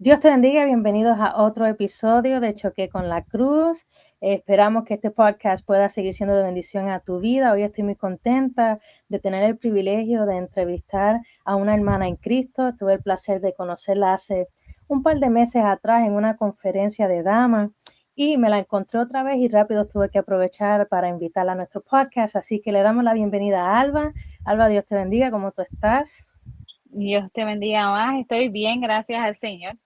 Dios te bendiga, bienvenidos a otro episodio de Choque con la Cruz. Esperamos que este podcast pueda seguir siendo de bendición a tu vida. Hoy estoy muy contenta de tener el privilegio de entrevistar a una hermana en Cristo. Tuve el placer de conocerla hace un par de meses atrás en una conferencia de damas y me la encontré otra vez y rápido tuve que aprovechar para invitarla a nuestro podcast. Así que le damos la bienvenida a Alba. Alba, Dios te bendiga, ¿cómo tú estás? Dios te bendiga más. Estoy bien, gracias al Señor.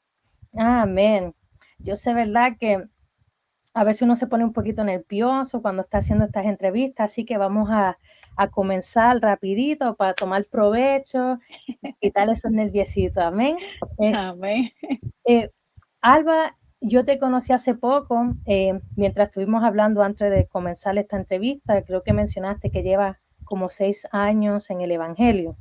Amén. Yo sé, ¿verdad?, que a veces uno se pone un poquito nervioso cuando está haciendo estas entrevistas, así que vamos a comenzar rapidito para tomar provecho y quitar esos nerviositos. Amén. Eh, Amén. eh, Alba, yo te conocí hace poco, mientras estuvimos hablando antes de comenzar esta entrevista, creo que mencionaste que llevas como 6 años en el Evangelio.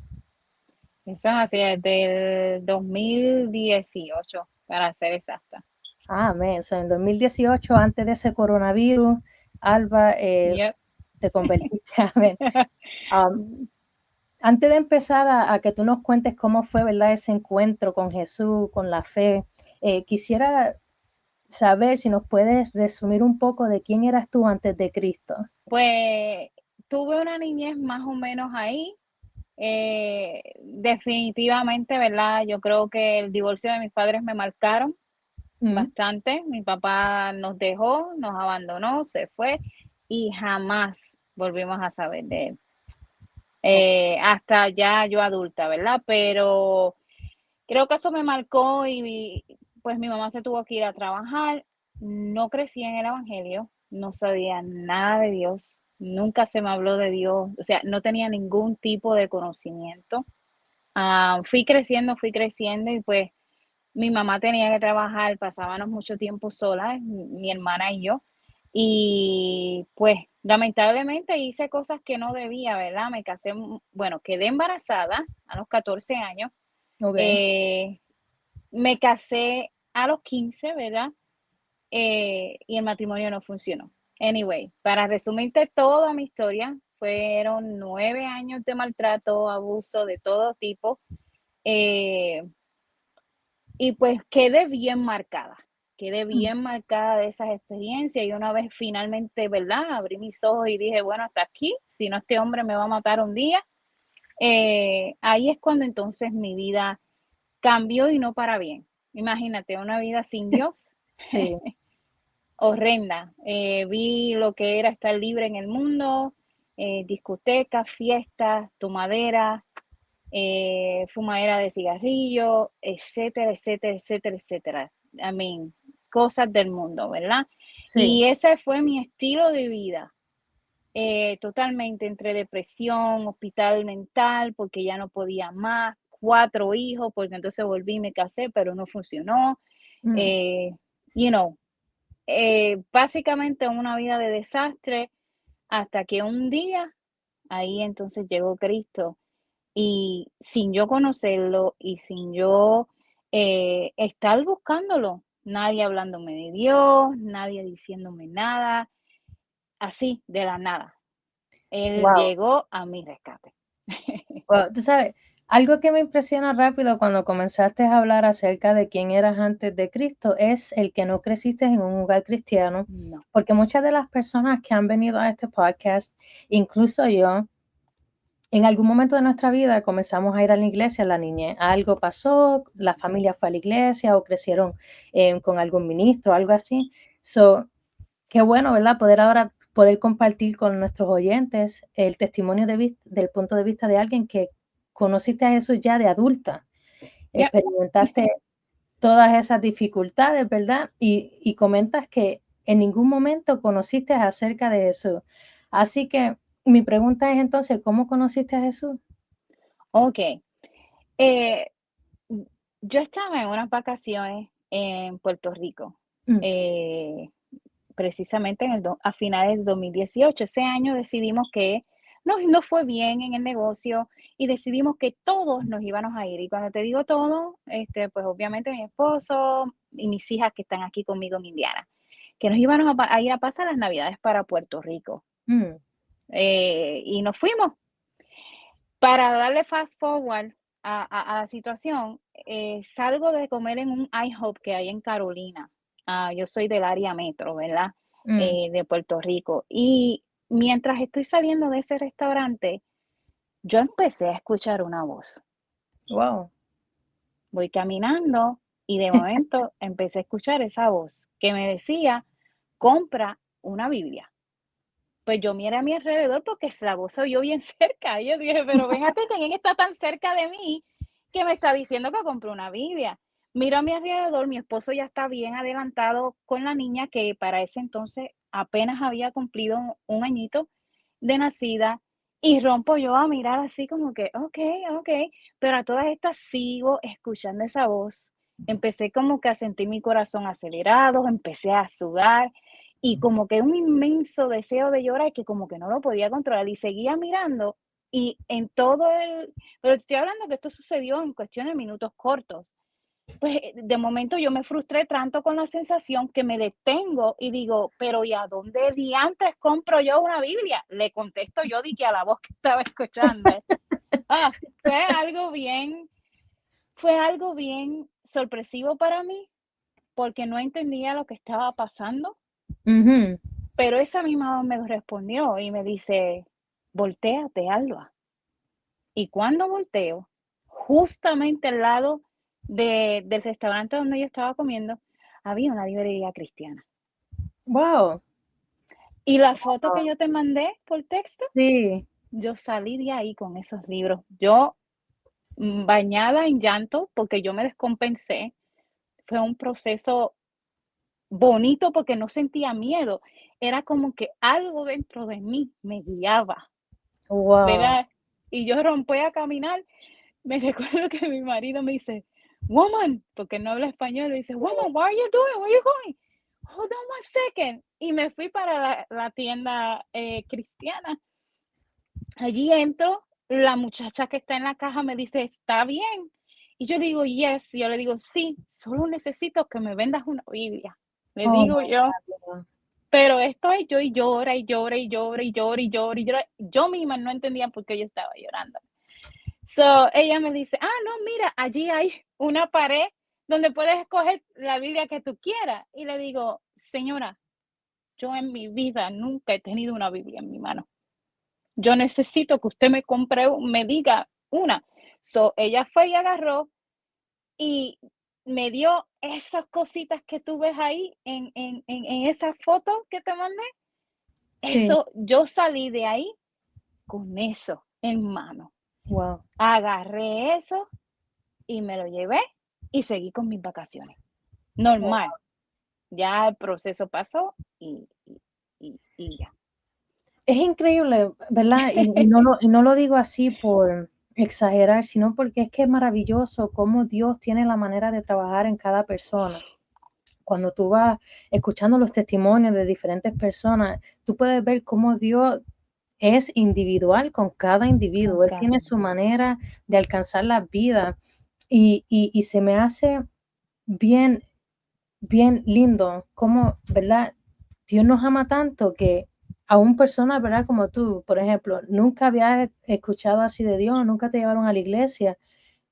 Eso es así, desde el 2018, para ser exacta. Amén. So, en 2018, antes de ese coronavirus, Alba, Yep. te convertiste. Amén. Um, Antes de empezar a que tú nos cuentes cómo fue, ¿verdad?, ese encuentro con Jesús, con la fe, quisiera saber si nos puedes resumir un poco de quién eras tú antes de Cristo. Pues tuve una niñez más o menos ahí. Definitivamente, ¿verdad? Yo creo que el divorcio de mis padres me marcaron Mm, bastante. Mi papá nos dejó, nos abandonó, se fue y jamás volvimos a saber de él. ok. Hasta ya yo adulta, ¿verdad? Pero creo que eso me marcó y pues mi mamá se tuvo que ir a trabajar. No crecí en el Evangelio, no sabía nada de Dios, nunca se me habló de Dios, o sea, no tenía ningún tipo de conocimiento. Fui creciendo y pues mi mamá tenía que trabajar, pasábamos mucho tiempo solas, mi hermana y yo. Y pues lamentablemente hice cosas que no debía, ¿verdad? Me casé, bueno, quedé embarazada a los 14 años. Ok. eh, Me casé a los 15, ¿verdad? Y el matrimonio no funcionó. Anyway, para resumirte toda mi historia, fueron 9 años de maltrato, abuso de todo tipo. eh, y pues quedé Mm, bien marcada de esas experiencias y una vez finalmente, ¿verdad? Abrí mis ojos y dije, bueno, hasta aquí, si no este hombre me va a matar un día. Ahí es cuando entonces mi vida cambió y no para bien. Imagínate, una vida sin Dios, sí. horrenda. Vi lo que era estar libre en el mundo, discotecas, fiestas, tomadera, fumadera de cigarrillo, etcétera, etcétera, etcétera, etcétera. I mean, cosas del mundo, ¿verdad? Sí. Y ese fue mi estilo de vida. Totalmente entre depresión, hospital mental, porque ya no podía más, 4 hijos, porque entonces volví y me casé, pero no funcionó. Mm, Eh, you know, Básicamente una vida de desastre hasta que un día ahí entonces llegó Cristo y sin yo conocerlo y sin yo estar buscándolo, nadie hablándome de Dios, nadie diciéndome nada, así de la nada. Él wow. llegó a mi rescate. Wow, tú sabes, algo que me impresiona rápido cuando comenzaste a hablar acerca de quién eras antes de Cristo es el que no creciste en un hogar cristiano, No. porque muchas de las personas que han venido a este podcast, incluso yo, en algún momento de nuestra vida comenzamos a ir a la iglesia en la niñez. Algo pasó, la familia fue a la iglesia o crecieron con algún ministro, algo así. So, qué bueno, ¿verdad? Poder ahora poder compartir con nuestros oyentes el testimonio del punto de vista de alguien que conociste a Jesús ya de adulta, Yep. experimentaste todas esas dificultades, ¿verdad? Y comentas que en ningún momento conociste acerca de Jesús. Así que mi pregunta es entonces, ¿cómo conociste a Jesús? Ok. Eh, yo estaba en unas vacaciones en Puerto Rico. Mm, eh, Precisamente a finales de 2018. Ese año decidimos que no fue bien en el negocio y decidimos que todos nos íbamos a ir. Y cuando te digo todo, pues obviamente mi esposo y mis hijas que están aquí conmigo en Indiana, que nos íbamos a ir a pasar las Navidades para Puerto Rico. mm, Y nos fuimos. Para darle fast forward a la situación, salgo de comer en un IHOP que hay en Carolina. Yo soy del área metro, ¿verdad? Mm, De Puerto Rico. Y mientras estoy saliendo de ese restaurante, yo empecé a escuchar una voz. wow. Voy caminando y de momento empecé a escuchar esa voz que me decía, compra una Biblia. Pues yo miré a mi alrededor porque la voz se oyó bien cerca. Y yo dije, pero ven acá, ¿quién está tan cerca de mí que me está diciendo que compré una Biblia? Miro a mi alrededor, mi esposo ya está bien adelantado con la niña que para ese entonces apenas había cumplido un añito de nacida y rompo yo a mirar así como que, ok, ok, pero a todas estas sigo escuchando esa voz. Empecé como que a sentir mi corazón acelerado, empecé a sudar y como que un inmenso deseo de llorar que como que no lo podía controlar y seguía mirando y en todo pero estoy hablando que esto sucedió en cuestión de minutos cortos. Pues de momento yo me frustré tanto con la sensación que me detengo y digo, pero ¿y a dónde diantres compro yo una Biblia? Le contesto yo di que a la voz que estaba escuchando. Ah, fue algo bien sorpresivo para mí porque no entendía lo que estaba pasando, Ujú. pero esa misma voz me respondió y me dice, voltéate, Alba. Y cuando volteo, justamente al lado del restaurante donde yo estaba comiendo, había una librería cristiana. Wow. Y la foto que Wow. yo te mandé por texto, Sí. yo salí de ahí con esos libros. Yo bañada en llanto porque yo me descompensé. Fue un proceso bonito porque no sentía miedo. Era como que algo dentro de mí me guiaba, Wow. ¿verdad? Y yo rompí a caminar. Me recuerdo que mi marido me dice, woman, porque no habla español, me dice, woman, what are you doing? Where are you going? Hold on one second. Y me fui para la tienda cristiana. Allí entro, la muchacha que está en la caja me dice, ¿está bien? Y yo digo, yes. Y yo le digo, sí, solo necesito que me vendas una Biblia. Le Oh digo my yo, God. pero estoy yo y llora y llora y llora y llora y llora y llora. Yo misma no entendía por qué yo estaba llorando. So, ella me dice, no, mira, allí hay una pared donde puedes escoger la Biblia que tú quieras. Y le digo, señora, yo en mi vida nunca he tenido una Biblia en mi mano. Yo necesito que usted me compre, me diga una. So, ella fue y agarró y me dio esas cositas que tú ves ahí en esa foto que te mandé. Sí. Eso, yo salí de ahí con eso en mano. Wow. Agarré eso y me lo llevé y seguí con mis vacaciones. Wow. Normal. Ya el proceso pasó y ya. Es increíble, ¿verdad? Y no lo digo así por exagerar, sino porque es que es maravilloso cómo Dios tiene la manera de trabajar en cada persona. Cuando tú vas escuchando los testimonios de diferentes personas, tú puedes ver cómo Dios es individual con cada Con individuo. Él cada tiene su individuo. manera de alcanzar la vida y se me hace bien, bien lindo cómo, ¿verdad? Dios nos ama tanto que aún personas, ¿verdad? Como tú, por ejemplo, nunca habías escuchado así de Dios, nunca te llevaron a la iglesia.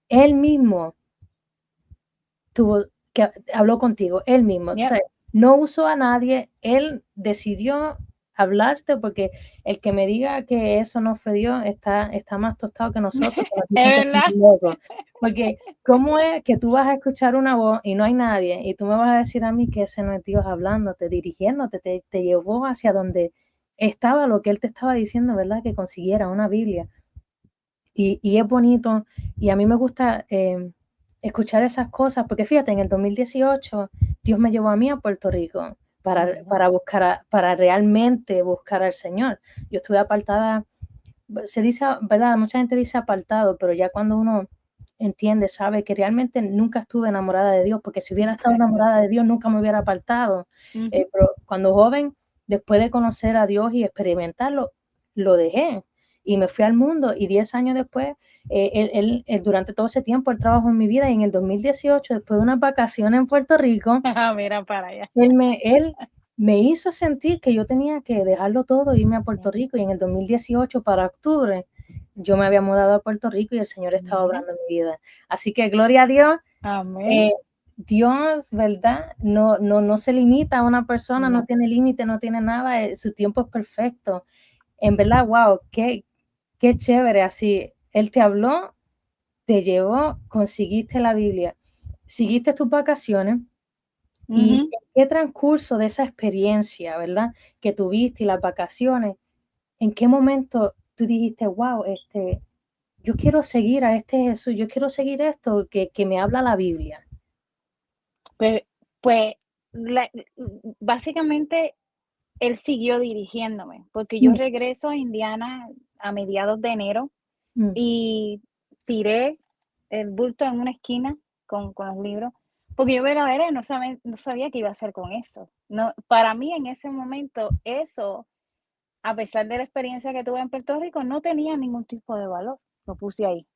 Él mismo tuvo que habló contigo, él mismo. O Yep. sea, no usó a nadie, él decidió hablarte, porque el que me diga que eso no fue Dios está más tostado que nosotros, que nos dicen que Es somos verdad. locos. Porque, ¿cómo es que tú vas a escuchar una voz y no hay nadie? Y tú me vas a decir a mí que ese no es Dios hablándote, dirigiéndote, te llevó hacia donde estaba lo que él te estaba diciendo, ¿verdad? Que consiguiera una Biblia. Y es bonito, y a mí me gusta escuchar esas cosas, porque fíjate, en el 2018 Dios me llevó a mí a Puerto Rico Mira. para realmente buscar al Señor. Yo estuve apartada, se dice, ¿verdad? Mucha gente dice apartado, pero ya cuando uno entiende, sabe que realmente nunca estuve enamorada de Dios, porque si hubiera estado Correcto. enamorada de Dios nunca me hubiera apartado. Ujú. Pero cuando joven, después de conocer a Dios y experimentarlo, lo dejé y me fui al mundo, y 10 años después, él durante todo ese tiempo, él trabajó en mi vida, y en el 2018, después de unas vacaciones en Puerto Rico, Mira para allá. él me hizo sentir que yo tenía que dejarlo todo e irme a Yep. Puerto Rico, y en el 2018, para octubre, yo me había mudado a Puerto Rico y el Señor estaba Mira, obrando en mi vida. Así que gloria a Dios. amén. Eh, Dios, ¿verdad? No se limita a una persona, no No, tiene límite, no tiene nada, su tiempo es perfecto. En verdad, wow, qué chévere, así, Él te habló, te llevó, conseguiste la Biblia, seguiste tus vacaciones y ujú. en qué transcurso de esa experiencia, ¿verdad? Que tuviste y las vacaciones, ¿en qué momento tú dijiste, wow, yo quiero seguir a este Jesús, yo quiero seguir esto que me habla la Biblia? Pues, pues la- básicamente él siguió dirigiéndome, porque yo Mm, regreso a Indiana a mediados de enero mm, y tiré el bulto en una esquina con los libros, porque yo verdaderamente no sabía qué iba a hacer con eso. No, para mí en ese momento eso, a pesar de la experiencia que tuve en Puerto Rico, no tenía ningún tipo de valor. Lo puse ahí.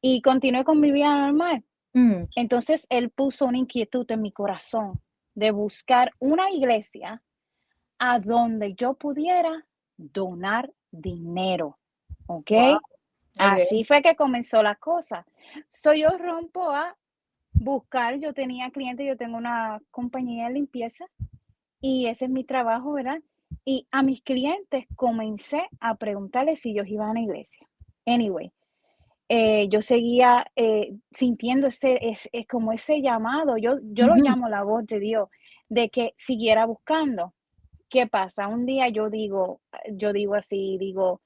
Y continué con mi vida normal. mm. Entonces él puso una inquietud en mi corazón de buscar una iglesia a donde yo pudiera donar dinero, ¿ok? Wow, Así okey. fue que comenzó la cosa. So, yo rompo a buscar, yo tenía clientes, yo tengo una compañía de limpieza y ese es mi trabajo, ¿verdad? Y a mis clientes comencé a preguntarles si ellos iban a la iglesia. Anyway, yo seguía sintiendo como ese llamado, yo lo Ujú. llamo la voz de Dios, de que siguiera buscando. ¿Qué pasa? Un día yo digo así, digo,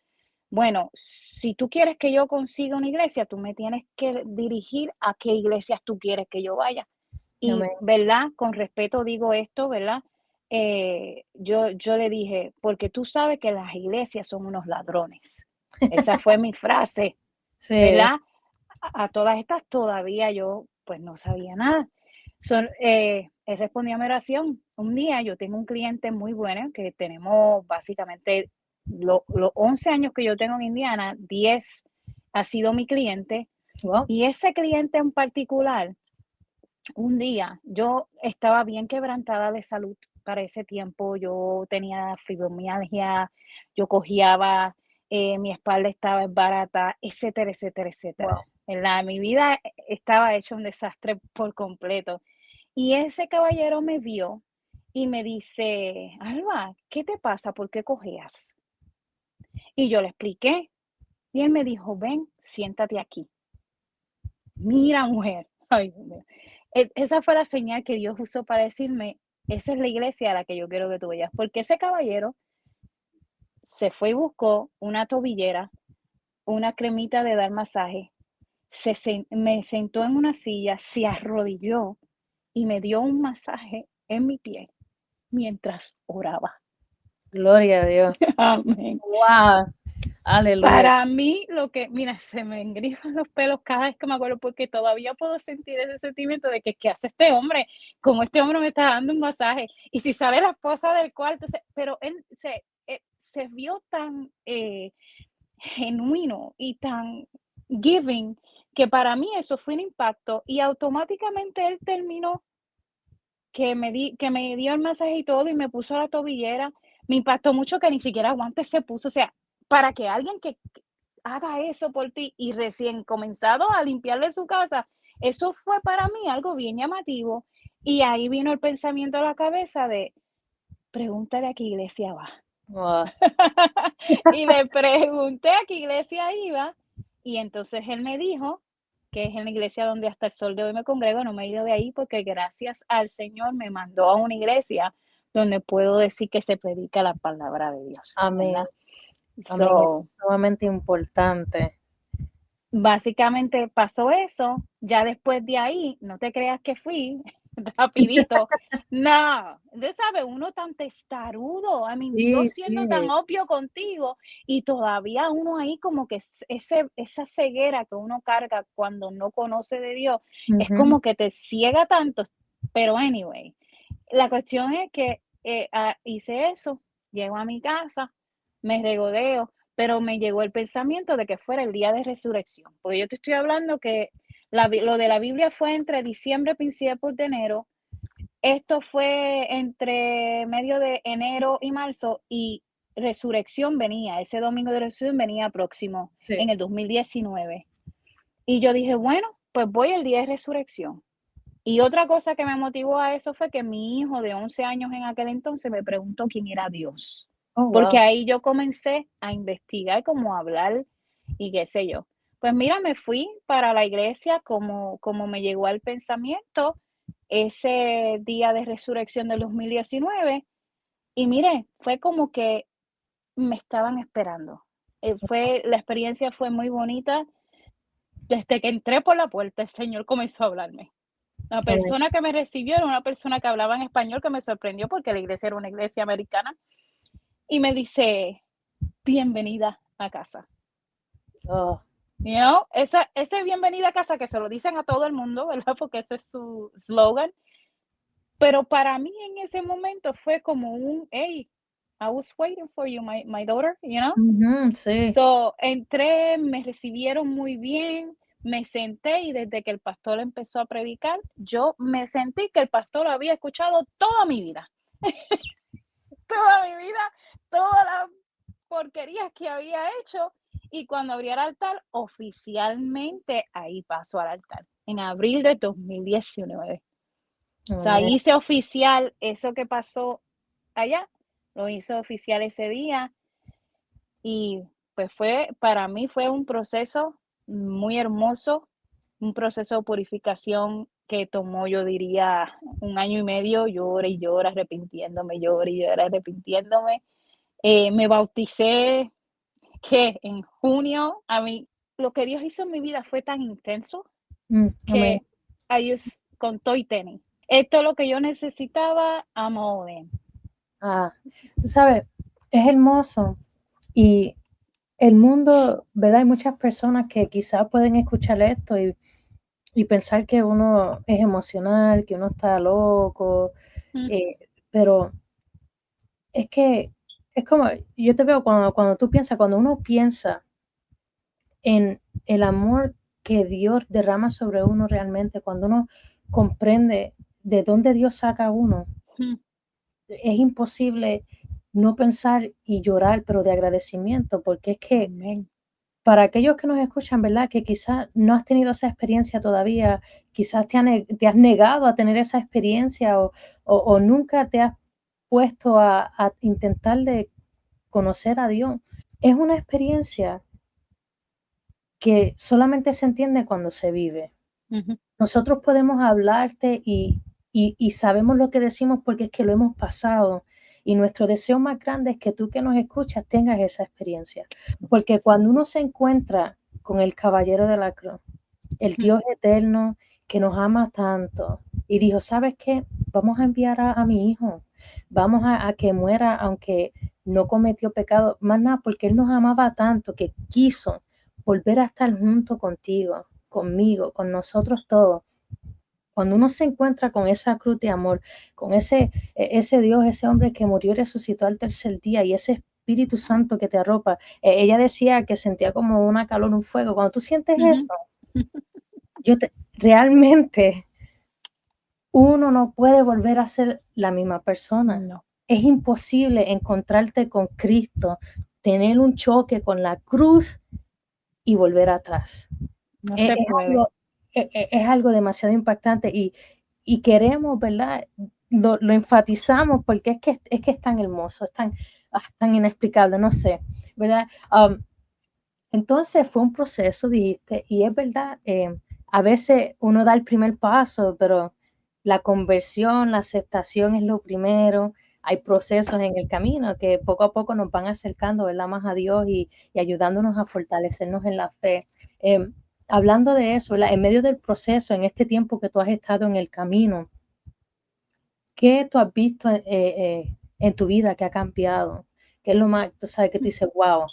bueno, si tú quieres que yo consiga una iglesia, tú me tienes que dirigir a qué iglesias tú quieres que yo vaya. Y, Amén. ¿verdad? Con respeto digo esto, ¿verdad? Yo le dije, porque tú sabes que las iglesias son unos ladrones. Esa fue mi frase, Sí, ¿verdad? A todas estas todavía yo pues no sabía nada. Él respondió a mi oración. Un día yo tengo un cliente muy bueno que tenemos básicamente los 11 años que yo tengo en Indiana, 10 ha sido mi cliente. wow, Y ese cliente en particular, un día yo estaba bien quebrantada de salud para ese tiempo. Yo tenía fibromialgia, yo cojeaba, mi espalda estaba barata, etcétera, etcétera, etcétera. wow. Mi vida estaba hecha un desastre por completo. Y ese caballero me vio y me dice, Alba, ¿qué te pasa? ¿Por qué cojeas? Y yo le expliqué. Y él me dijo, ven, siéntate aquí. Mira, mujer. Ay, Dios mío. Esa fue la señal que Dios usó para decirme, esa es la iglesia a la que yo quiero que tú vayas. Porque ese caballero se fue y buscó una tobillera, una cremita de dar masaje, me sentó en una silla, se arrodilló y me dio un masaje en mi pie mientras oraba. Gloria a Dios. Amén. Wow, aleluya. Para mí, mira, se me engrifan los pelos cada vez que me acuerdo, porque todavía puedo sentir ese sentimiento de que, ¿qué hace este hombre? Como este hombre me está dando un masaje. Y si sale la esposa del cuarto, pero él se vio tan genuino y tan giving que para mí eso fue un impacto. Y automáticamente él terminó que me dio el masaje y todo y me puso la tobillera. Me impactó mucho que ni siquiera guantes se puso. O sea, para que alguien que haga eso por ti y recién comenzado a limpiarle su casa, eso fue para mí algo bien llamativo. Y ahí vino el pensamiento a la cabeza de, pregúntale a qué iglesia va. Wow, Y le pregunté a qué iglesia iba y entonces él me dijo que es en la iglesia donde hasta el sol de hoy me congrego, no me he ido de ahí porque gracias al Señor me mandó a una iglesia donde puedo decir que se predica la palabra de Dios, amén, ¿verdad? amén. Eso So, es sumamente importante. básicamente pasó eso, ya después de ahí, no te creas que fui rapidito. No, tú sabes, uno tan testarudo, yo Sí, siendo tan sí. obvio contigo y todavía uno ahí como que esa ceguera que uno carga cuando no conoce de Dios, es Ujú. como que te ciega tanto, pero anyway, la cuestión es que hice eso, llego a mi casa, me regodeo, pero me llegó el pensamiento de que fuera el día de resurrección, porque yo te estoy hablando que lo de la Biblia fue entre diciembre, principios de enero, esto fue entre medio de enero y marzo, y resurrección venía, ese domingo de resurrección venía próximo Sí. en el 2019. Y yo dije, bueno, pues voy el día de resurrección. Y otra cosa que me motivó a eso fue que mi hijo de 11 años en aquel entonces me preguntó quién era Dios. Oh, Porque wow. ahí yo comencé a investigar, cómo hablar y qué sé yo. Pues mira, me fui para la iglesia como me llegó al pensamiento ese día de resurrección del 2019. Y mire, fue como que me estaban esperando. La experiencia fue muy bonita. Desde que entré por la puerta, el Señor comenzó a hablarme. La Amén. persona que me recibió era una persona que hablaba en español, que me sorprendió porque la iglesia era una iglesia americana, y me dice: "Bienvenida a casa". Oh, You know, ese bienvenida a casa que se lo dicen a todo el mundo, ¿verdad? Porque ese es su slogan. Pero para mí en ese momento fue como un: "Hey, I was waiting for you, my daughter", you know? ujú, sí. So, entré, me recibieron muy bien, me senté y desde que el pastor empezó a predicar, yo me sentí que el pastor había escuchado toda mi vida, toda mi vida, todas las porquerías que había hecho. Y cuando abrí el altar, oficialmente ahí pasó al altar, en abril de 2019. O sea, Amén. hice oficial eso que pasó allá, lo hice oficial ese día. Y pues para mí fue un proceso muy hermoso, un proceso de purificación que tomó, yo diría, 1 año y medio. Lloré y lloré, arrepintiéndome, lloré y lloré, arrepintiéndome. Me bauticé, que en junio, a mí, lo que Dios hizo en mi vida fue tan intenso Amén. que con todo y tenis. Esto es lo que yo necesitaba, I'm all in. Ah, tú sabes, es hermoso y el mundo, ¿verdad? Hay muchas personas que quizás pueden escuchar esto y pensar que uno es emocional, que uno está loco, Mm, pero es que es como yo te veo cuando tú piensas, cuando uno piensa en el amor que Dios derrama sobre uno realmente, cuando uno comprende de dónde Dios saca a uno, mm, es imposible no pensar y llorar, pero de agradecimiento, porque es que amén. para aquellos que nos escuchan, ¿verdad? Que quizás no has tenido esa experiencia todavía, quizás te has negado a tener esa experiencia o nunca te has puesto a intentar de conocer a Dios. Es una experiencia que solamente se entiende cuando se vive. Ujú, Nosotros podemos hablarte y sabemos lo que decimos porque es que lo hemos pasado. Y nuestro deseo más grande es que tú que nos escuchas tengas esa experiencia. Porque sí. cuando uno se encuentra con el caballero de la cruz, el Mm, Dios eterno que nos ama tanto, y dijo, ¿sabes qué? Vamos a enviar a mi hijo, vamos a que muera aunque no cometió pecado, más nada porque Él nos amaba tanto que quiso volver a estar junto contigo, conmigo, con nosotros todos. Cuando uno se encuentra con esa cruz de amor, con ese Dios, ese hombre que murió y resucitó al tercer día y ese Espíritu Santo que te arropa, ella decía que sentía como una calor, un fuego. Cuando tú sientes ujú. eso, realmente uno no puede volver a ser la misma persona. No, Es imposible encontrarte con Cristo, tener un choque con la cruz y volver atrás. no Es se es puede. algo es algo demasiado impactante y queremos, ¿verdad? Lo enfatizamos porque es que es tan hermoso, es tan inexplicable, no sé, ¿verdad? Entonces fue un proceso, dijiste, y es verdad, a veces uno da el primer paso, pero la conversión, la aceptación es lo primero. Hay procesos en el camino que poco a poco nos van acercando, ¿verdad? Más a Dios y ayudándonos a fortalecernos en la fe. Em, Hablando de eso, ¿verdad? En medio del proceso, en este tiempo que tú has estado en el camino, ¿qué tú has visto en tu vida que ha cambiado? ¿Qué es lo más, tú sabes, que tú dices, wow,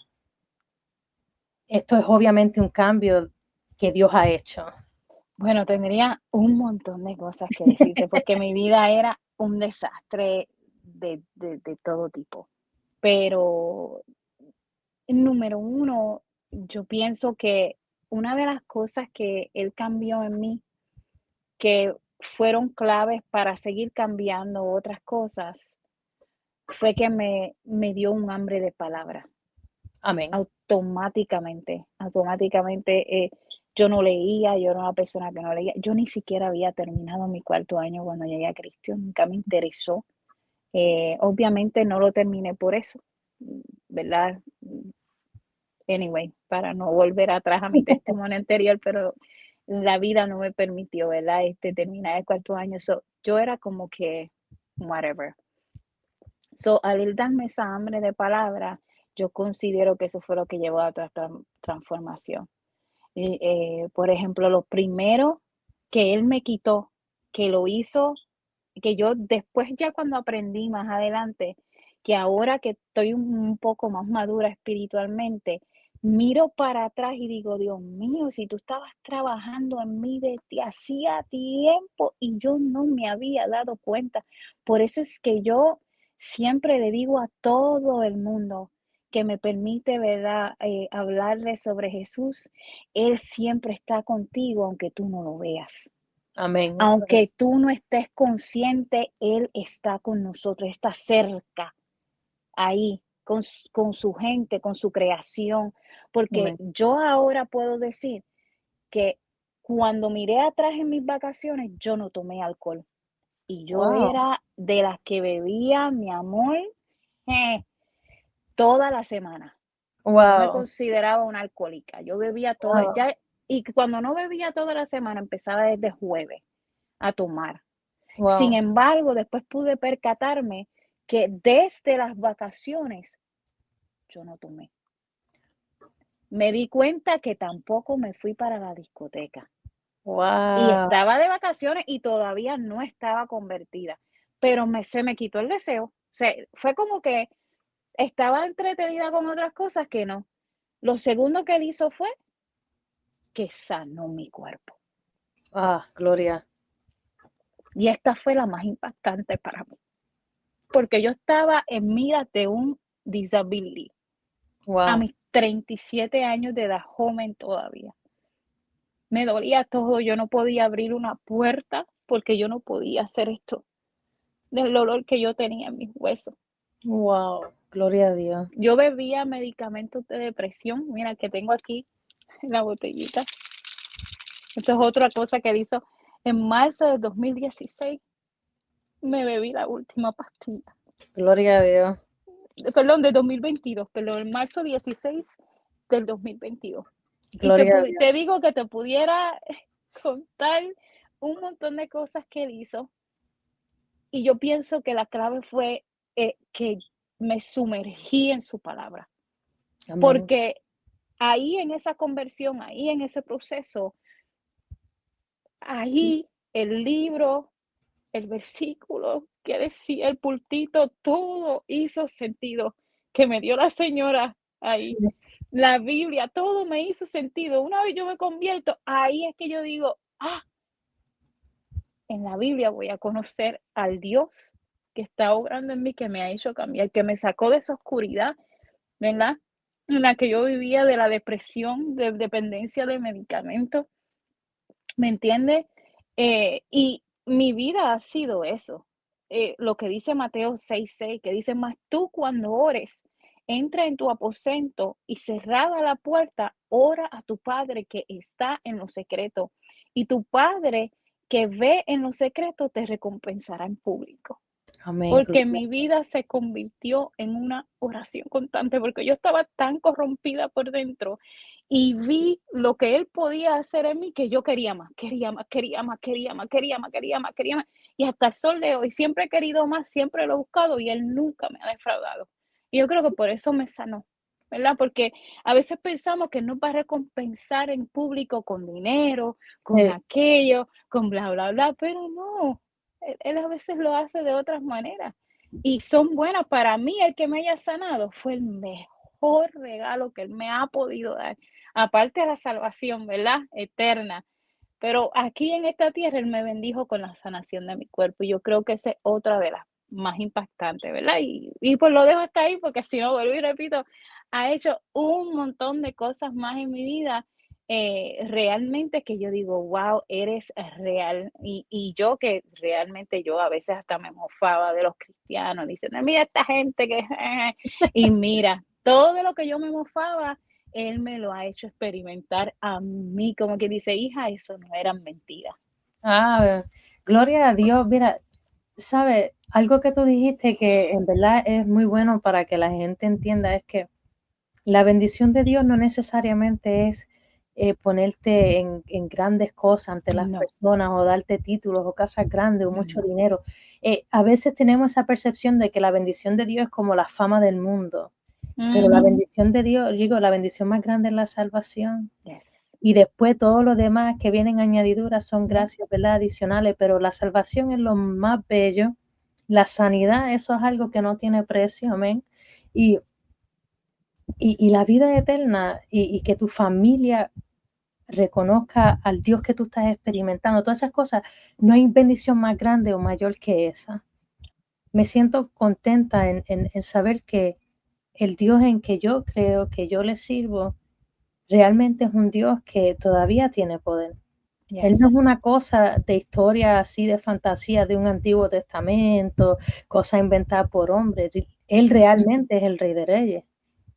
esto es obviamente un cambio que Dios ha hecho? Bueno, tendría un montón de cosas que decirte, porque mi vida era un desastre de todo tipo. Pero, número uno, yo pienso que una de las cosas que él cambió en mí, que fueron claves para seguir cambiando otras cosas, fue que me dio un hambre de palabra. Amén. Automáticamente, yo no leía, yo era una persona que no leía, yo ni siquiera había terminado mi cuarto año cuando llegué a Cristo, nunca me interesó. Obviamente no lo terminé por eso, ¿verdad? Anyway, para no volver atrás a mi testimonio anterior, pero la vida no me permitió, ¿verdad? Terminar el cuarto año. So, yo era como que, whatever. So, al él darme esa hambre de palabra, yo considero que eso fue lo que llevó a otra transformación. Por ejemplo, lo primero que él me quitó, que lo hizo, que yo después ya cuando aprendí más adelante, que ahora que estoy un poco más madura espiritualmente, miro para atrás y digo, Dios mío, si tú estabas trabajando en mí desde hacía tiempo y yo no me había dado cuenta. Por eso es que yo siempre le digo a todo el mundo que me permite, ¿verdad?, hablarle sobre Jesús, Él siempre está contigo aunque tú no lo veas. Amén. Eso Aunque es. tú no estés consciente, Él está con nosotros, está cerca, ahí, con su gente, con su creación. Porque Amén. yo ahora puedo decir que cuando miré atrás en mis vacaciones, yo no tomé alcohol. Y yo Wow. era de las que bebía, mi amor, eh, toda la semana. Yo me Wow. consideraba una alcohólica. Yo bebía todo, Wow. ya, y cuando no bebía toda la semana, empezaba desde jueves a tomar. Sin Wow. embargo, después pude percatarme que desde las vacaciones yo no tomé. Me di cuenta que tampoco me fui para la discoteca. Y Wow. estaba de vacaciones y todavía no estaba convertida. Pero se me quitó el deseo. Fue como que estaba entretenida con otras cosas que no. Lo segundo que él hizo fue que sanó mi cuerpo. Ah, gloria. Y esta fue la más impactante para mí. Porque yo estaba en miras de un disability a Wow. mis 37 años de edad, joven todavía. Me dolía todo, yo no podía abrir una puerta porque yo no podía hacer esto del dolor que yo tenía en mis huesos. Wow. Gloria a Dios. Yo bebía medicamentos de depresión, mira que tengo aquí en la botellita. Esto es otra cosa que hizo. En marzo de 2016 me bebí la última pastilla. Gloria a Dios. Perdón, de 2022, perdón, en marzo 16 del 2022. Y Gloria a Dios. te digo que te pudiera contar un montón de cosas que él hizo. Y yo pienso que la clave fue que me sumergí en su palabra. Amén. Porque ahí en esa conversión, ahí en ese proceso, ahí el libro, el versículo que decía el pultito, todo hizo sentido. Que me dio la señora Sí. ahí. La Biblia, todo me hizo sentido. Una vez yo me convierto, ahí es que yo digo, en la Biblia voy a conocer al Dios que está obrando en mí, que me ha hecho cambiar, que me sacó de esa oscuridad, ¿verdad? En la que yo vivía de la depresión, de dependencia de medicamentos, ¿me entiendes? Y mi vida ha sido eso. Lo que dice Mateo 6:6, que dice, más tú cuando ores, entra en tu aposento y cerrada la puerta, ora a tu Padre que está en lo secreto. Y tu Padre que ve en lo secreto te recompensará en público. Amén. Porque Gloria. mi vida se convirtió en una oración constante, porque yo estaba tan corrompida por dentro y vi lo que él podía hacer en mí que yo quería más, quería más, quería más, quería más, quería más, quería más, quería más. Y hasta el sol de hoy siempre he querido más, siempre lo he buscado y él nunca me ha defraudado. Y yo creo que por eso me sanó, ¿verdad? Porque a veces pensamos que nos va a recompensar en público con dinero, con Sí. aquello, con bla, bla, bla, pero no. Él a veces lo hace de otras maneras y son buenas. Para mí, el que me haya sanado fue el mejor regalo que él me ha podido dar, aparte de la salvación, ¿verdad? Eterna. Pero aquí en esta tierra él me bendijo con la sanación de mi cuerpo y yo creo que esa es otra de las más impactantes, ¿verdad? Y pues lo dejo hasta ahí porque si no vuelvo y repito, ha hecho un montón de cosas más en mi vida realmente que yo digo, wow, eres real. Y yo que realmente yo a veces hasta me mofaba de los cristianos, diciendo, mira esta gente que... Y mira, todo de lo que yo me mofaba, él me lo ha hecho experimentar a mí, como que dice, hija, eso no eran mentiras. Ah, gloria a Dios. Mira, sabe, algo que tú dijiste que en verdad es muy bueno para que la gente entienda es que la bendición de Dios no necesariamente es ponerte en grandes cosas ante las No. personas o darte títulos o casas grandes o mucho dinero. A veces tenemos esa percepción de que la bendición de Dios es como la fama del mundo, pero la Ujú. bendición de Dios, digo, la bendición más grande es la salvación. Yes. Y después todo lo demás que vienen añadiduras son Yep. gracias, ¿verdad? Adicionales, pero la salvación es lo más bello. La sanidad, eso es algo que no tiene precio, amén. Y, y la vida eterna y que tu familia reconozca al Dios que tú estás experimentando, todas esas cosas, no hay bendición más grande o mayor que esa. Me siento contenta en saber que el Dios en que yo creo, que yo le sirvo, realmente es un Dios que todavía tiene poder. Él no es Yes. una cosa de historia así de fantasía de un Antiguo Testamento, cosa inventada por hombres. Él Ujú. realmente es el Rey de Reyes,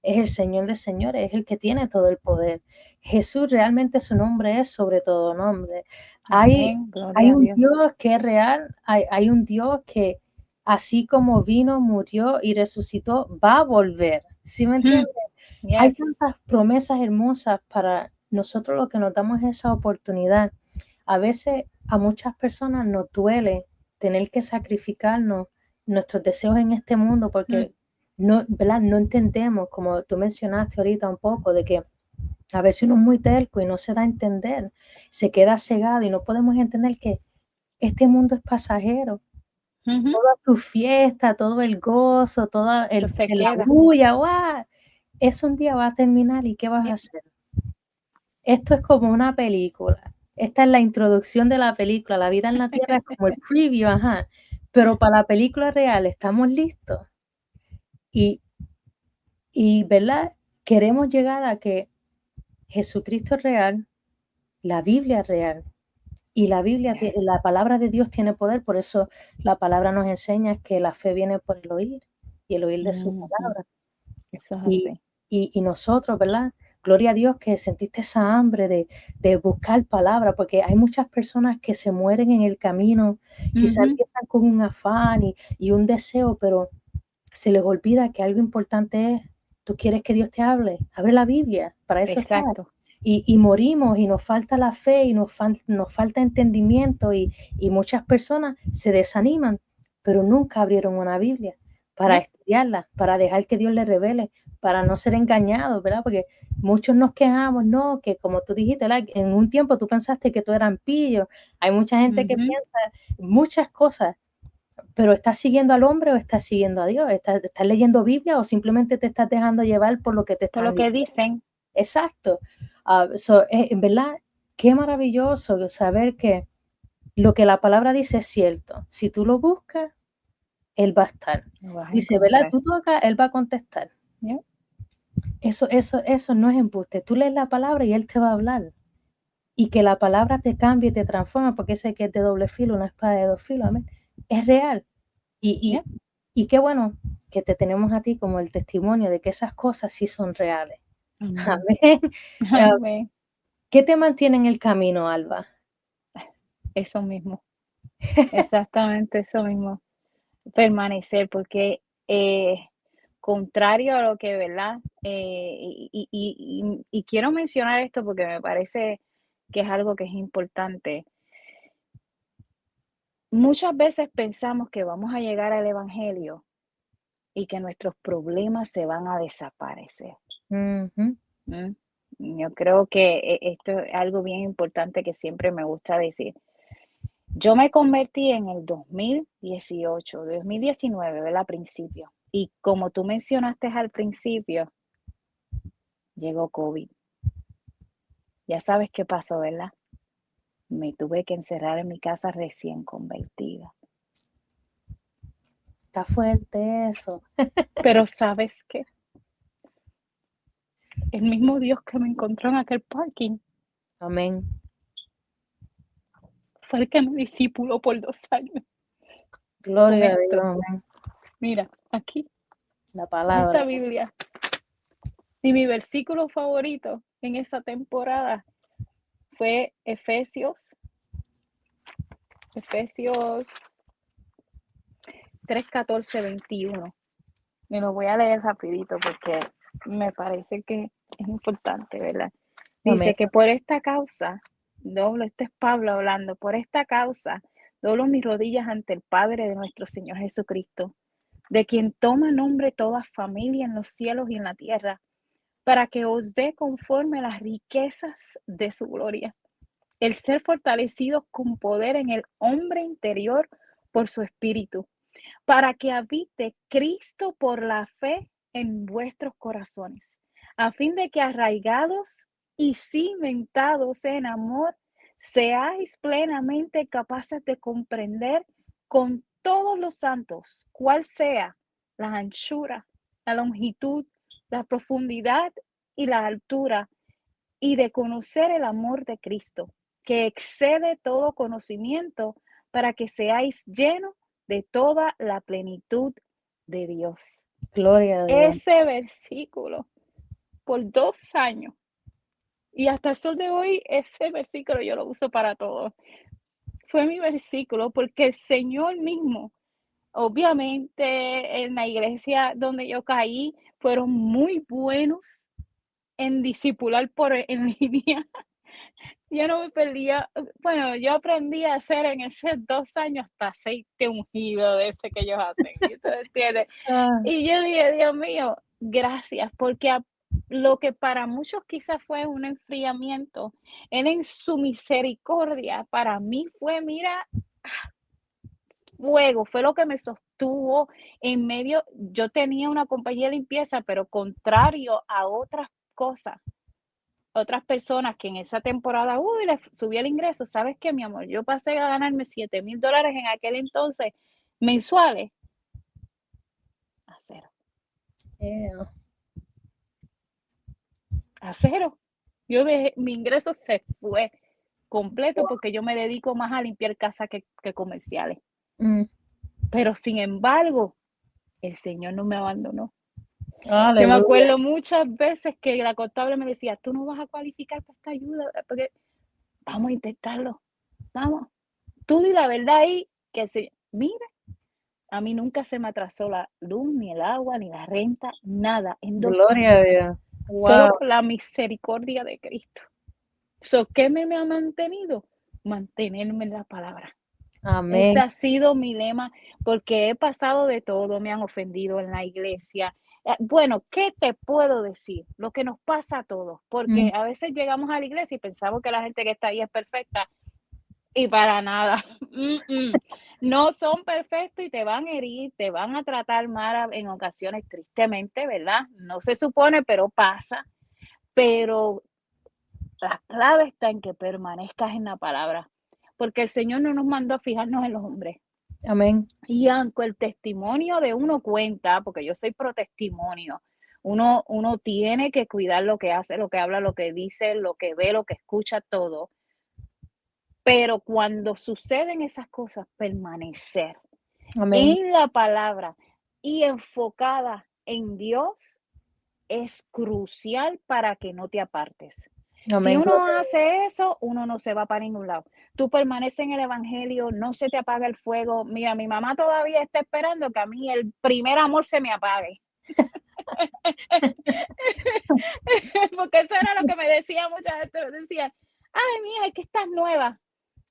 es el Señor de señores, es el que tiene todo el poder. Jesús realmente su nombre es sobre todo nombre. Hay, Amén. hay Gloria a un Dios. Dios que es real, hay un Dios que así como vino, murió y resucitó, va a volver. ¿Sí me Mm. entiendes? Hay Yes. tantas promesas hermosas para nosotros los que nos damos esa oportunidad. A veces a muchas personas nos duele tener que sacrificarnos nuestros deseos en este mundo Mm. porque no, ¿verdad? No entendemos, como tú mencionaste ahorita un poco, de que a veces uno es muy terco y no se da a entender, se queda cegado y no podemos entender que este mundo es pasajero. Ujú. Toda tu fiesta, todo el gozo, toda Eso se la queda. bulla, ¡guau! Eso un día va a terminar, ¿y qué vas a Yep. hacer? Esto es como una película. Esta es la introducción de la película. La vida en la Tierra es como el preview, ajá. Pero para la película real, ¿estamos listos? Y ¿verdad? Queremos llegar a que Jesucristo es real, la Biblia es real, y la Biblia tie Yes. la palabra de Dios tiene poder, por eso la palabra nos enseña que la fe viene por el oír, y el oír de su Ujú. palabra. Eso es Y así. nosotros, ¿verdad? Gloria a Dios que sentiste esa hambre de buscar palabra, porque hay muchas personas que se mueren en el camino, quizás Ujú. empiezan con un afán y un deseo, pero se les olvida que algo importante es, tú quieres que Dios te hable, abre la Biblia, para eso está. Exacto. Y morimos y nos falta la fe y nos falta entendimiento y muchas personas se desaniman, pero nunca abrieron una Biblia para Yep. estudiarla, para dejar que Dios les revele, para no ser engañados, ¿verdad? Porque muchos nos quejamos, no, que como tú dijiste, ¿verdad? En un tiempo tú pensaste que tú eras pillo. Hay mucha gente que Ujú. piensa muchas cosas, pero ¿estás siguiendo al hombre o estás siguiendo a Dios? ¿Estás leyendo Biblia o simplemente te estás dejando llevar por lo que te Por están lo que diciendo? dicen. Exacto. En verdad, qué maravilloso saber que lo que la palabra dice es cierto. Si tú lo buscas, Él va a estar. Lo vas a Dice, ¿verdad? encontrar. Tú tocas, Él va a contestar. Yep. Eso no es embuste. Tú lees la palabra y Él te va a hablar. Y que la palabra te cambie y te transforma, porque sé que es de doble filo, una espada de dos filos, amén. Es real. Y, Yep. y qué bueno que te tenemos a ti como el testimonio de que esas cosas sí son reales. Amén. Amén. Eh, Amén. ¿Qué te mantiene en el camino, Alba? Eso mismo. Exactamente eso mismo. Permanecer, porque, contrario a lo que, ¿verdad? Y quiero mencionar esto porque me parece que es algo que es importante. Muchas veces pensamos que vamos a llegar al evangelio y que nuestros problemas se van a desaparecer, Ujú. ¿m? Yo creo que esto es algo bien importante que siempre me gusta decir. Yo me convertí en el 2019, ¿verdad? Al principio. Y como tú mencionaste al principio, llegó COVID. Ya sabes qué pasó, ¿verdad? Me tuve que encerrar en mi casa recién convertida. Está fuerte eso. Pero ¿sabes qué? El mismo Dios que me encontró en aquel parking. Amén. Fue el que me discipuló por 2 años con Gloria a Dios. esto. Amén. Mira, aquí, La en palabra. esta Biblia. Y mi versículo favorito en esa temporada fue Efesios 3:14-21. Me lo voy a leer rapidito porque me parece que es importante, ¿verdad? Amén. Dice que por esta causa, este es Pablo hablando, por esta causa, doblo mis rodillas ante el Padre de nuestro Señor Jesucristo, de quien toma nombre toda familia en los cielos y en la tierra, para que os dé conforme a las riquezas de su gloria, el ser fortalecidos con poder en el hombre interior por su espíritu, para que habite Cristo por la fe en vuestros corazones, a fin de que arraigados y cimentados en amor, seáis plenamente capaces de comprender con todos los santos cuál sea la anchura, la longitud, la profundidad y la altura, y de conocer el amor de Cristo, que excede todo conocimiento, para que seáis llenos de toda la plenitud de Dios. Gloria a Dios. Ese versículo, por 2 años, y hasta el sol de hoy, ese versículo yo lo uso para todo. Fue mi versículo porque el Señor mismo, obviamente en la iglesia donde yo caí, fueron muy buenos en discipular en línea. Yo no me perdía, bueno, yo aprendí a hacer en esos 2 años hasta aceite ungido de ese que ellos hacen, ¿tú entiendes? Ah, Y yo dije: "Dios mío, gracias", porque lo que para muchos quizás fue un enfriamiento, Él en su misericordia para mí fue, mira, fuego, fue lo que me sostuvo en medio. Yo tenía una compañía de limpieza, pero contrario a otras cosas, otras personas que en esa temporada, les subí el ingreso. ¿Sabes qué, mi amor? Yo pasé a ganarme $7,000 en aquel entonces mensuales a cero, yeah. a cero. Mi ingreso se fue completo porque yo me dedico más a limpiar casa que comerciales. Mm. Pero sin embargo, el Señor no me abandonó. Yo me Aleluya. acuerdo muchas veces que la contable me decía: "Tú no vas a cualificar para esta ayuda, porque vamos a intentarlo, vamos. Tú di la verdad ahí, que se mira". A mí nunca se me atrasó la luz, ni el agua, ni la renta, nada, en 2 Gloria a años, Dios. solo Wow. por la misericordia de Cristo. So, ¿qué me ha mantenido? Mantenerme en la palabra. Ese Amén. ha sido mi lema, porque he pasado de todo, me han ofendido en la iglesia. Bueno, ¿qué te puedo decir? Lo que nos pasa a todos, Mm. porque a veces llegamos a la iglesia y pensamos que la gente que está ahí es perfecta, y para nada. No son perfectos y te van a herir, te van a tratar mal en ocasiones, tristemente, ¿verdad? No se supone, pero pasa. Pero la clave está en que permanezcas en la palabra, porque el Señor no nos mandó a fijarnos en los hombres. Amén. Y aunque el testimonio de uno cuenta, porque yo soy pro testimonio, uno tiene que cuidar lo que hace, lo que habla, lo que dice, lo que ve, lo que escucha, todo. Pero cuando suceden esas cosas, permanecer Amén. en la palabra y enfocada en Dios es crucial para que no te apartes. Si Amén. uno Gloria a Dios. hace eso, uno no se va para ningún lado. Tú permaneces en el evangelio, no se te apaga el fuego. Mira, mi mamá todavía está esperando que a mí el primer amor se me apague. Porque eso era lo que me decía mucha gente. Me decían: "Ay, mija, es que estás nueva".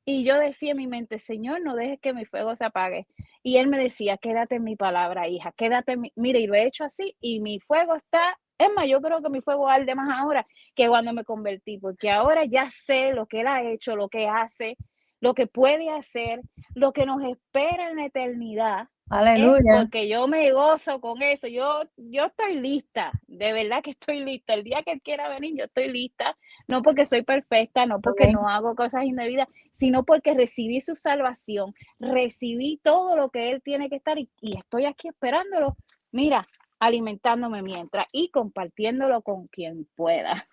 Y yo decía en mi mente: "Señor, no dejes que mi fuego se apague". Y él me decía: "Quédate en mi palabra, hija, quédate en mi". Mira, y lo he hecho así, y mi fuego está, es más, yo creo que mi fuego arde más ahora que cuando me convertí, porque ahora ya sé lo que él ha hecho, lo que hace, lo que puede hacer, lo que nos espera en la eternidad. Aleluya. Porque yo me gozo con eso. Yo estoy lista, de verdad que estoy lista. El día que él quiera venir, yo estoy lista. No porque soy perfecta, no porque Amén. no hago cosas indebidas, sino porque recibí su salvación, recibí todo lo que él tiene que estar, y estoy aquí esperándolo. Mira, alimentándome mientras y compartiéndolo con quien pueda.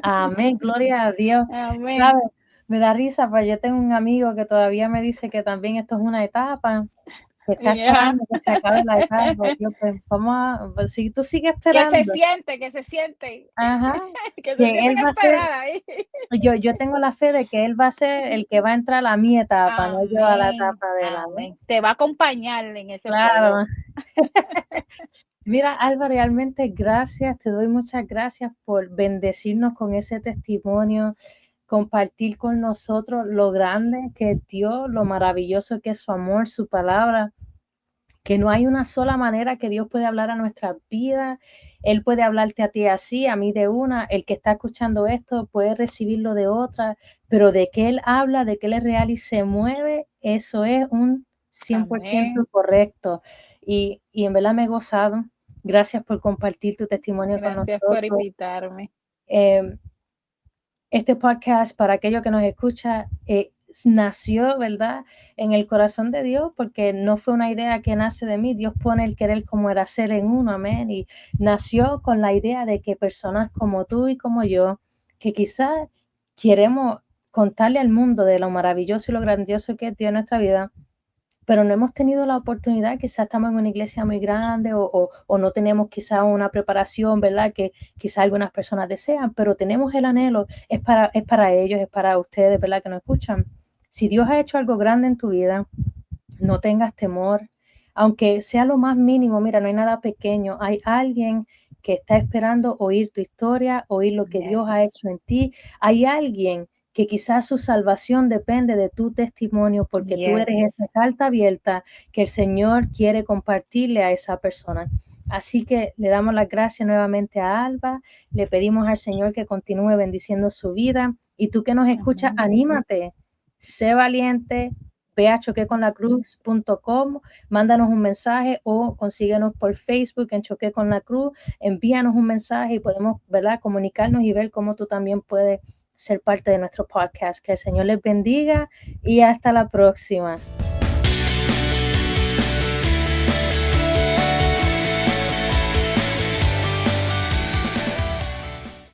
Amén, gloria a Dios. Amén. ¿Sabes? Me da risa, pues yo tengo un amigo que todavía me dice que también esto es una etapa, que está Ya. esperando que se acabe la etapa. Yo, pues, pues, si tú sigues esperando, Que se siente, ajá, que se que sienten él va a ser, esperar ahí. yo tengo la fe de que él va a ser el que va a entrar a mi etapa, no yo a la Amén, etapa de él, amén. amén. Te va a acompañar en ese fuego. Claro. Mira, Alba, realmente gracias, te doy muchas gracias por bendecirnos con ese testimonio, compartir con nosotros lo grande que es Dios, lo maravilloso que es su amor, su palabra, que no hay una sola manera que Dios puede hablar a nuestras vidas. Él puede hablarte a ti así, a mí de una, el que está escuchando esto puede recibirlo de otra, pero de que Él habla, de que Él es real y se mueve, eso es un 100% Amén. correcto. Y en verdad me he gozado. Gracias por compartir tu testimonio con Gracias por nosotros. invitarme. Em, este podcast, para aquellos que nos escucha, nació, ¿verdad?, en el corazón de Dios, porque no fue una idea que nace de mí. Dios pone el querer como era ser en uno, amén. Y nació con la idea de que personas como tú y como yo, que quizás queremos contarle al mundo de lo maravilloso y lo grandioso que es Dios en nuestra vida, pero no hemos tenido la oportunidad, quizás estamos en una iglesia muy grande o no tenemos quizás una preparación, ¿verdad? Que quizás algunas personas desean, pero tenemos el anhelo, es para ellos, es para ustedes, ¿verdad? Que nos escuchan. Si Dios ha hecho algo grande en tu vida, no tengas temor, aunque sea lo más mínimo, mira, no hay nada pequeño, hay alguien que está esperando oír tu historia, oír lo que Dios ha Yes. hecho en ti, hay alguien que quizás su salvación depende de tu testimonio porque tú eres esa Yes. carta abierta que el Señor quiere compartirle a esa persona. Así que le damos las gracias nuevamente a Alba, le pedimos al Señor que continúe bendiciendo su vida y tú que nos escuchas, Amén. anímate, sé valiente, ve a choqueconlacruz.com, mándanos un mensaje o consíguenos por Facebook en Choque con la Cruz, envíanos un mensaje y podemos, ¿verdad?, comunicarnos y ver cómo tú también puedes ser parte de nuestro podcast. Que el Señor les bendiga y hasta la próxima.